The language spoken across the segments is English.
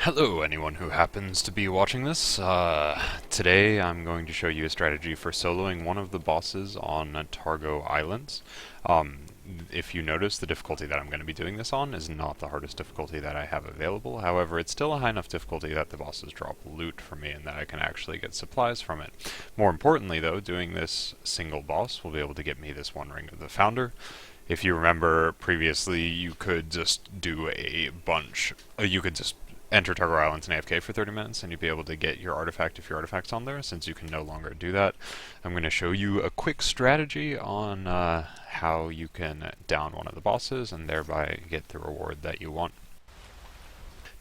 Hello, anyone who happens to be watching this. Today I'm going to show you a strategy for soloing one of the bosses on Targo Islands. Um, if you notice, the difficulty that I'm going to be doing this on is not the hardest difficulty that I have available. However, it's still a high enough difficulty that the bosses drop loot for me and that I can actually get supplies from it. More importantly, though, doing this single boss will be able to get me this one Ring of the Founder. If you remember previously, you could just do a bunch. You could just enter Targo Islands and AFK for 30 minutes and you'd be able to get your artifact if your artifact's on there. Since you can no longer do that, I'm going to show you a quick strategy on how you can down one of the bosses and thereby get the reward that you want.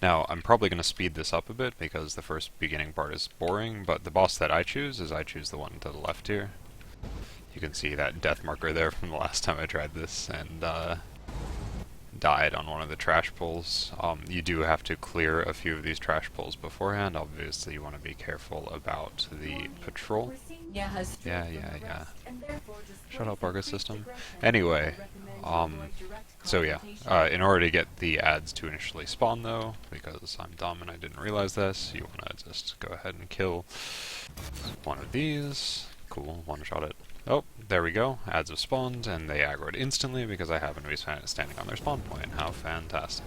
Now, I'm probably going to speed this up a bit because the first beginning part is boring, but the boss that I choose is the one to the left here. You can see that death marker there from the last time I tried this, and died on one of the trash pulls. You do have to clear a few of these trash pulls beforehand. Obviously, you want to be careful about the patrol. Yeah. Shut up, Argus system. Anyway, so yeah, in order to get the ads to initially spawn though, because I'm dumb and I didn't realize this, you want to just go ahead and kill one of these. Cool, one-shot it. Oh, there we go. Ads have spawned, and they aggroed instantly because I happen to be standing on their spawn point. How fantastic.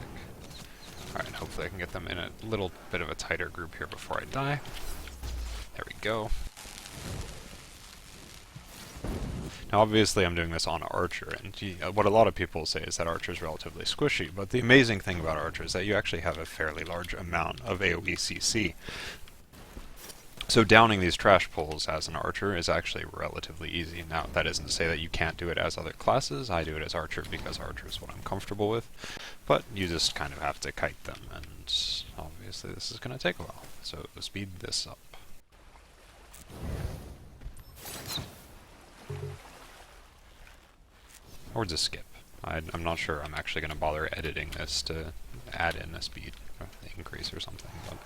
Alright, hopefully I can get them in a little bit of a tighter group here before I die. There we go. Now obviously I'm doing this on Archer, and what a lot of people say is that Archer is relatively squishy, but the amazing thing about Archer is that you actually have a fairly large amount of AoE CC. So downing these trash pulls as an Archer is actually relatively easy. Now, that isn't to say that you can't do it as other classes. I do it as Archer because Archer is what I'm comfortable with. But you just kind of have to kite them, and obviously this is going to take a while. So speed this up. Or just skip. I'm not sure I'm actually going to bother editing this to add in a speed increase or something. But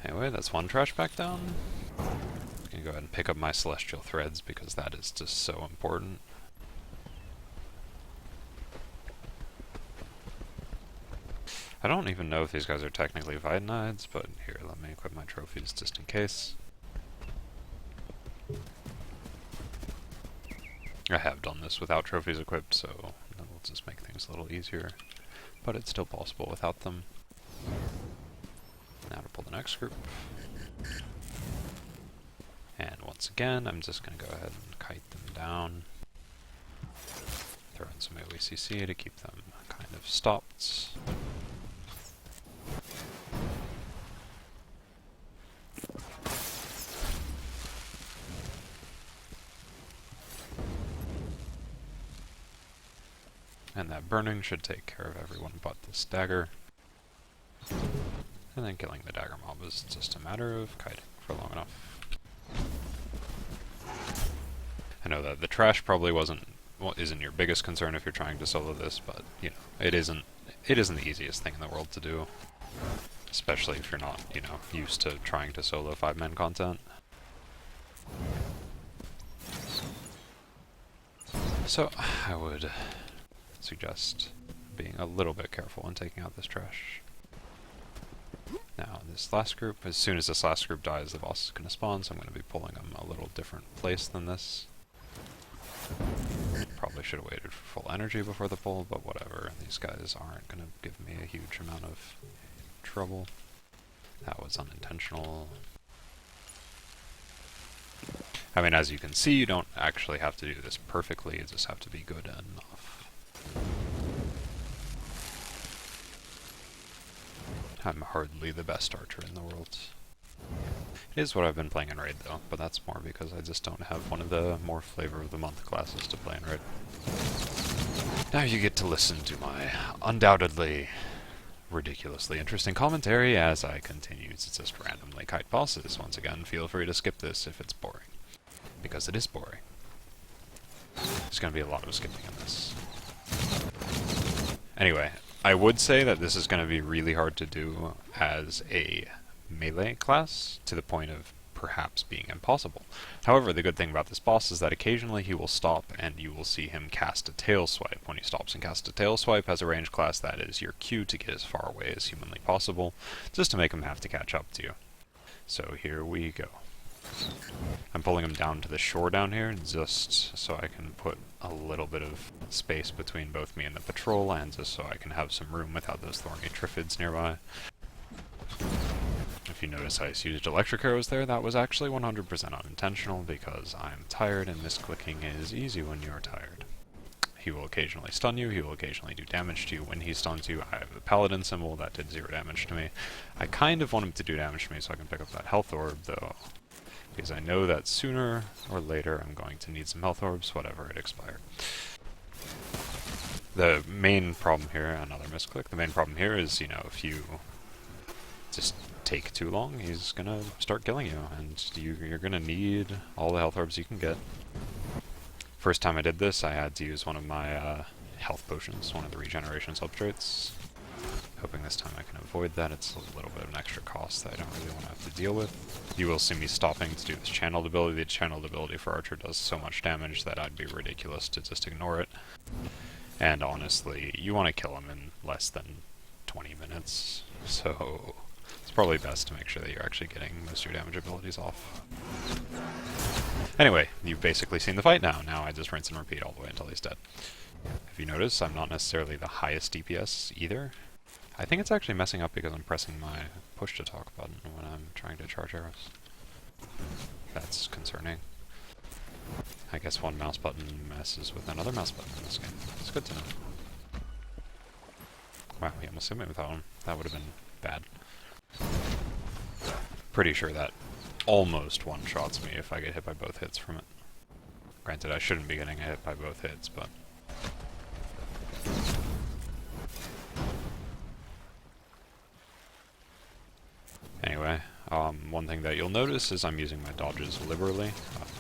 anyway, that's one trash pack down. I'm gonna go ahead and pick up my celestial threads because that is just so important. I don't even know if these guys are technically Vitanides, but here, let me equip my trophies just in case. I have done this without trophies equipped, so that will just make things a little easier. But it's still possible without them. Now to pull the next group. And once again, I'm just going to go ahead and kite them down. Throw in some AoE CC to keep them kind of stopped. And that burning should take care of everyone but this dagger. And then killing the dagger mob is just a matter of kiting for long enough. I know that the trash probably isn't your biggest concern if you're trying to solo this, but you know, it isn't the easiest thing in the world to do. Especially if you're not, you know, used to trying to solo 5-man content. So I would suggest being a little bit careful when taking out this trash. Now, this last group, as soon as this last group dies, the boss is going to spawn, so I'm going to be pulling them a little different place than this. Probably should have waited for full energy before the pull, but whatever. These guys aren't going to give me a huge amount of trouble. That was unintentional. I mean, as you can see, you don't actually have to do this perfectly, you just have to be good enough. I'm hardly the best Archer in the world. It is what I've been playing in Raid though, but that's more because I just don't have one of the more flavor of the month classes to play in Raid. Now you get to listen to my undoubtedly ridiculously interesting commentary as I continue to just randomly kite bosses. Once again, feel free to skip this if it's boring. Because it is boring. There's going to be a lot of skipping in this. Anyway, I would say that this is going to be really hard to do as a melee class to the point of perhaps being impossible. However, the good thing about this boss is that occasionally he will stop and you will see him cast a tail swipe. When he stops and casts a tail swipe as a ranged class, that is your cue to get as far away as humanly possible, just to make him have to catch up to you. So here we go. I'm pulling him down to the shore down here just so I can put a little bit of space between both me and the patrol, and just so I can have some room without those thorny triffids nearby. If you notice I used electric arrows there, that was actually 100% unintentional because I'm tired and misclicking is easy when you're tired. He will occasionally stun you, he will occasionally do damage to you. When he stuns you, I have a paladin symbol that did 0 damage to me. I kind of want him to do damage to me so I can pick up that health orb though, because I know that sooner or later I'm going to need some health orbs, whatever, it expired. The main problem here, another misclick, the main problem here is, you know, if you just take too long, he's gonna start killing you, and you're gonna need all the health orbs you can get. First time I did this, I had to use one of my health potions, one of the regeneration substrates. Hoping this time I can avoid that. It's a little bit of an extra cost that I don't really want to have to deal with. You will see me stopping to do this channeled ability. The channeled ability for Archer does so much damage that I'd be ridiculous to just ignore it. And honestly, you want to kill him in less than 20 minutes, so it's probably best to make sure that you're actually getting most of your damage abilities off. Anyway, you've basically seen the fight now. Now I just rinse and repeat all the way until he's dead. If you notice, I'm not necessarily the highest DPS either. I think it's actually messing up because I'm pressing my push to talk button when I'm trying to charge arrows. That's concerning. I guess one mouse button messes with another mouse button in this game. It's good to know. Wow, he almost hit me with that one. That would have been bad. Pretty sure that almost one-shots me if I get hit by both hits from it. Granted, I shouldn't be getting hit by both hits, but... Anyway, one thing that you'll notice is I'm using my dodges liberally.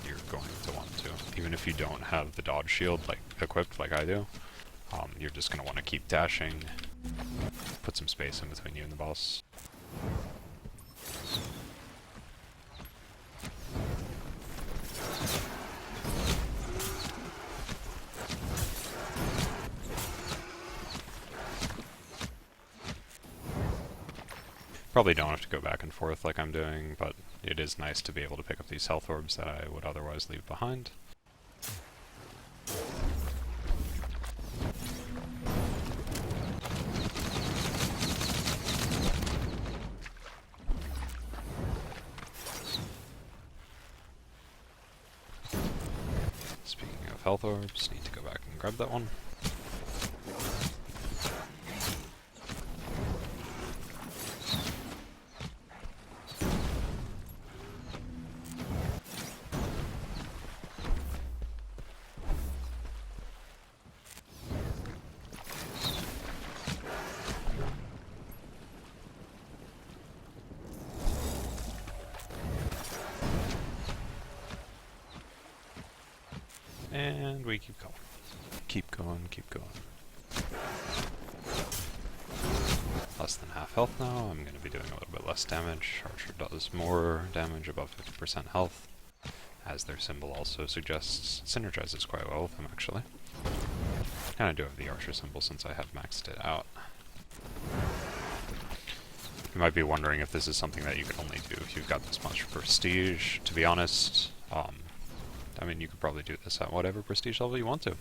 You're going to want to. Even if you don't have the dodge shield like equipped like I do, you're just going to want to keep dashing, put some space in between you and the boss. Probably don't have to go back and forth like I'm doing, but it is nice to be able to pick up these health orbs that I would otherwise leave behind. Speaking of health orbs, need to go back and grab that one. And we keep going. Keep going, keep going. Less than half health now. I'm going to be doing a little bit less damage. Archer does more damage, above 50% health. As their symbol also suggests, synergizes quite well with them actually. And I do have the Archer symbol since I have maxed it out. You might be wondering if this is something that you can only do if you've got this much prestige. To be honest, I mean, you could probably do this at whatever prestige level you want to.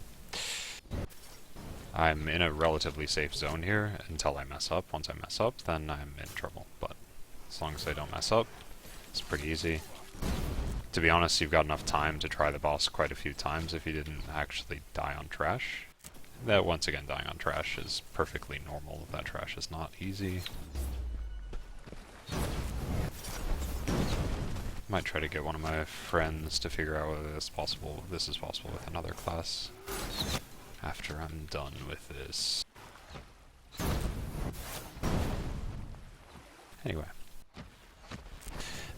I'm in a relatively safe zone here until I mess up. Once I mess up, then I'm in trouble. But as long as I don't mess up, it's pretty easy. To be honest, you've got enough time to try the boss quite a few times if you didn't actually die on trash. That, once again, dying on trash is perfectly normal. That trash is not easy. Might try to get one of my friends to figure out whether this is possible with another class after I'm done with this. Anyway.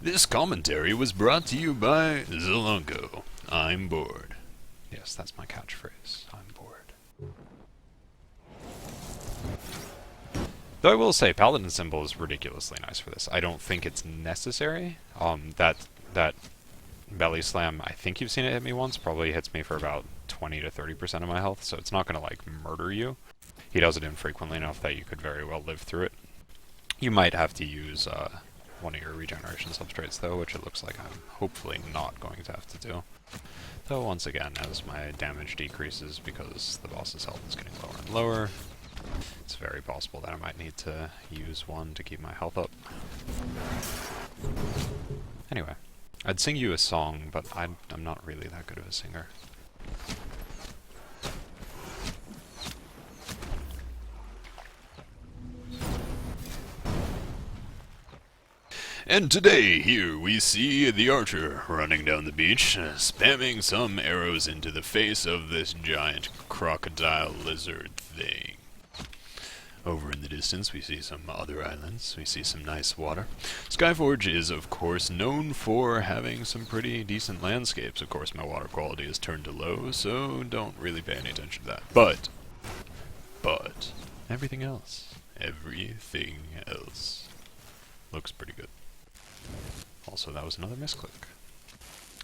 This commentary was brought to you by Zolongo. I'm bored. Yes, that's my catchphrase. I'm bored. Though I will say, Paladin symbol is ridiculously nice for this. I don't think it's necessary. That belly slam, I think you've seen it hit me once, probably hits me for about 20 to 30% of my health, so it's not going to like murder you. He does it infrequently enough that you could very well live through it. You might have to use one of your regeneration substrates though, which it looks like I'm hopefully not going to have to do. Though once again, as my damage decreases because the boss's health is getting lower and lower, it's very possible that I might need to use one to keep my health up. Anyway, I'd sing you a song, but I'm not really that good of a singer. And today, here we see the archer running down the beach, spamming some arrows into the face of this giant crocodile lizard thing. Over in the distance, we see some other islands. We see some nice water. Skyforge is, of course, known for having some pretty decent landscapes. Of course, my water quality is turned to low, so don't really pay any attention to that. But, everything else looks pretty good. Also, that was another misclick.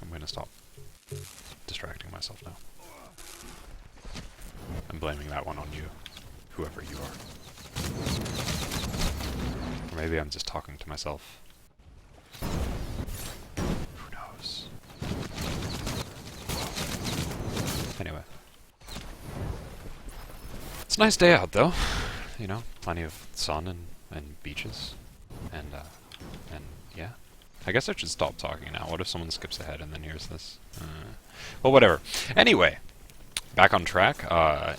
I'm going to stop distracting myself now. I'm blaming that one on you, whoever you are. Or maybe I'm just talking to myself. Who knows? Anyway. It's a nice day out, though. You know, plenty of sun and beaches. And yeah. I guess I should stop talking now. What if someone skips ahead and then hears this? Well, whatever. Anyway, back on track.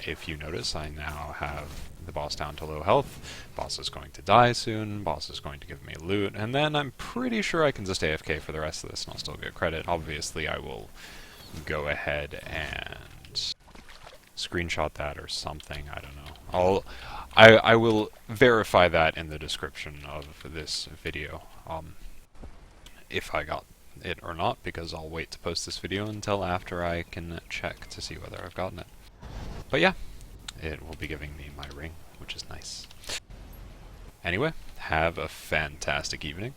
If you notice, I now have the boss down to low health. Boss is going to die soon. Boss is going to give me loot. And then I'm pretty sure I can just AFK for the rest of this and I'll still get credit. Obviously, I will go ahead and screenshot that or something. I don't know. I will verify that in the description of this video. If I got it or not, because I'll wait to post this video until after I can check to see whether I've gotten it. But yeah, it will be giving me my ring, which is nice. Anyway, have a fantastic evening.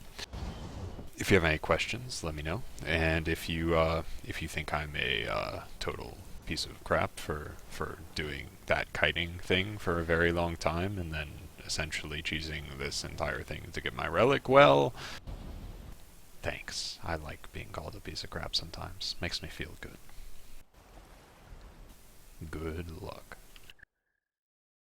If you have any questions, let me know. And if you think I'm a total piece of crap for doing that kiting thing for a very long time and then essentially cheesing this entire thing to get my relic, well, thanks. I like being called a piece of crap sometimes. Makes me feel good. Good luck.